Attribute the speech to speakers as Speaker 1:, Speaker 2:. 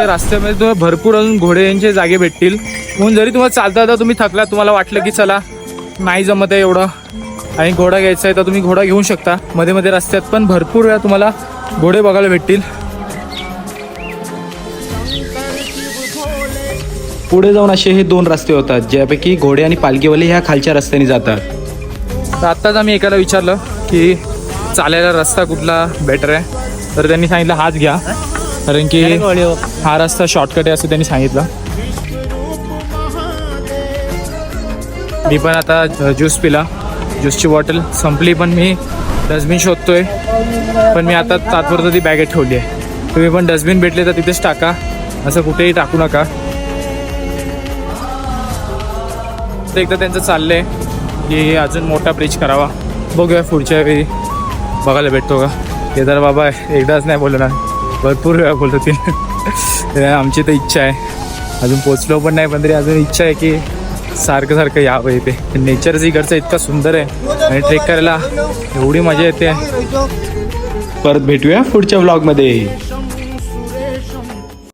Speaker 1: रस्त्यामध्ये तुम्हाला भरपूर अजून घोड्यांचे जागे भेटतील. म्हणून जरी तुम्हाला चालता तुम्ही थकला, तुम्हाला वाटलं की चला नाही जमत आहे एवढं आणि घोडा घ्यायचा आहे, तर तुम्ही घोडा घेऊ शकता. मध्ये मध्ये रस्त्यात पण भरपूर वेळा तुम्हाला घोडे बघायला भेटतील.
Speaker 2: पुढे जाऊन असे हे 2 रस्ते होतात, ज्यापैकी घोडे आणि पालखीवाले ह्या खालच्या रस्त्याने जातात.
Speaker 1: तर आत्ताच आम्ही एकाला विचारलं की चालायला रस्ता कुठला बेटर आहे, तर त्यांनी सांगितलं हाच घ्या, कारण की हा रस्ता शॉर्टकट आहे असं त्यांनी सांगितलं. मी पण आता ज्यूस पिला, ज्यूसची बॉटल संपली, पण मी डस्टबिन शोधतोय, पण मी आता तात्पुरतं ती बॅगेत ठेवली आहे. तुम्ही पण डस्टबिन भेटले तर तिथेच टाका, असं कुठेही टाकू नका. तर एकदा त्यांचं चाललंय की अजून मोठा ब्रिज करावा. बघूया पुढच्या वेळी बघायला भेटतो का. केदार बाबा एकदाच नाही बोलणार, भरपूर वेळा बोलतील. आमची तर इच्छा आहे, अजून पोचलो पण नाही, पण तरी अजून इच्छा आहे की सारखं सारखं यावं इथे. नेचरच इकडचं इतकं सुंदर आहे आणि ट्रेक करायला एवढी मजा येते.
Speaker 2: परत भेटूया पुढच्या व्लॉगमध्ये.